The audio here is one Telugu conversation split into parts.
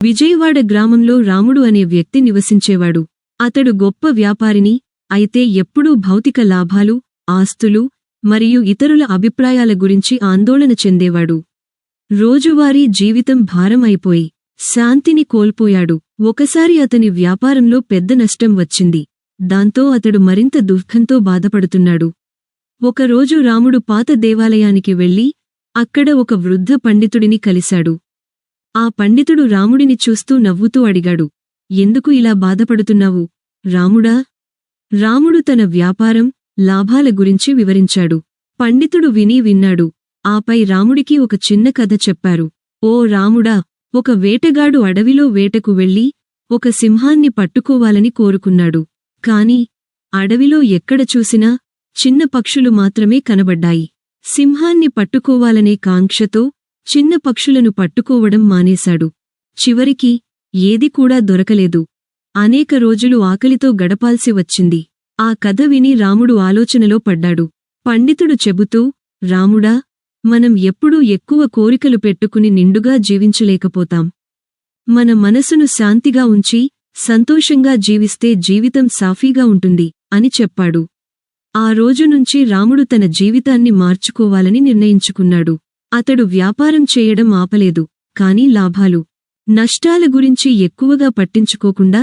విజయవాడ గ్రామంలో రాముడు అనే వ్యక్తి నివసించేవాడు. అతడు గొప్ప వ్యాపారిని, అయితే ఎప్పుడూ భౌతిక లాభాలు, ఆస్తులు మరియు ఇతరుల అభిప్రాయాల గురించి ఆందోళన చెందేవాడు. రోజువారీ జీవితం భారం అయిపోయి శాంతిని కోల్పోయాడు. ఒకసారి అతని వ్యాపారంలో పెద్ద నష్టం వచ్చింది. దాంతో అతడు మరింత దుఃఖంతో బాధపడుతున్నాడు. ఒకరోజు రాముడు పాత దేవాలయానికి వెళ్లి అక్కడ ఒక వృద్ధ పండితుడిని కలిశాడు. ఆ పండితుడు రాముడిని చూస్తూ నవ్వుతూ అడిగాడు, ఎందుకు ఇలా బాధపడుతున్నావు, రాముడా? రాముడు తన వ్యాపారం, లాభాల గురించి వివరించాడు. పండితుడు విన్నాడు. ఆపై రాముడికి ఒక చిన్న కథ చెప్పారు. ఓ రాముడా, ఒక వేటగాడు అడవిలో వేటకు వెళ్లి ఒక సింహాన్ని పట్టుకోవాలని కోరుకున్నాడు. కాని అడవిలో ఎక్కడ చూసినా చిన్న పక్షులు మాత్రమే కనబడ్డాయి. సింహాన్ని పట్టుకోవాలనే కాంక్షతో చిన్న పక్షులను పట్టుకోవడం మానేశాడు. చివరికి ఏది కూడా దొరకలేదు. అనేక రోజులు ఆకలితో గడపాల్సి వచ్చింది. ఆ కథ విని రాముడు ఆలోచనలో పడ్డాడు. పండితుడు చెబుతూ, రాముడా, మనం ఎప్పుడూ ఎక్కువ కోరికలు పెట్టుకుని నిండుగా జీవించలేకపోతాం. మన మనసును శాంతిగా ఉంచి సంతోషంగా జీవిస్తే జీవితం సాఫీగా ఉంటుంది అని చెప్పాడు. ఆ రోజునుంచి రాముడు తన జీవితాన్ని మార్చుకోవాలని నిర్ణయించుకున్నాడు. అతడు వ్యాపారం చేయడం ఆపలేదు, కాని లాభాలు, నష్టాల గురించి ఎక్కువగా పట్టించుకోకుండా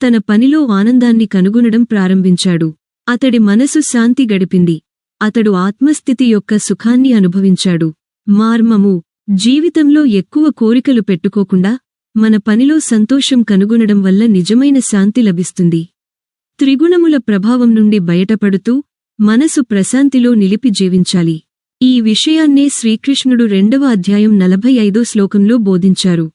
తన పనిలో ఆనందాన్ని కనుగొనడం ప్రారంభించాడు. అతడి మనసు శాంతి గడిపింది. అతడు ఆత్మస్థితి యొక్క సుఖాన్ని అనుభవించాడు. మార్మము: జీవితంలో ఎక్కువ కోరికలు పెట్టుకోకుండా మన పనిలో సంతోషం కనుగొనడం వల్ల నిజమైన శాంతి లభిస్తుంది. త్రిగుణముల ప్రభావం నుండి బయటపడుతూ మనసు ప్రశాంతిలో నిలిపి జీవించాలి. ఈ విషయాన్నే శ్రీకృష్ణుడు 2వ అధ్యాయం 45వ శ్లోకంలో బోధించారు.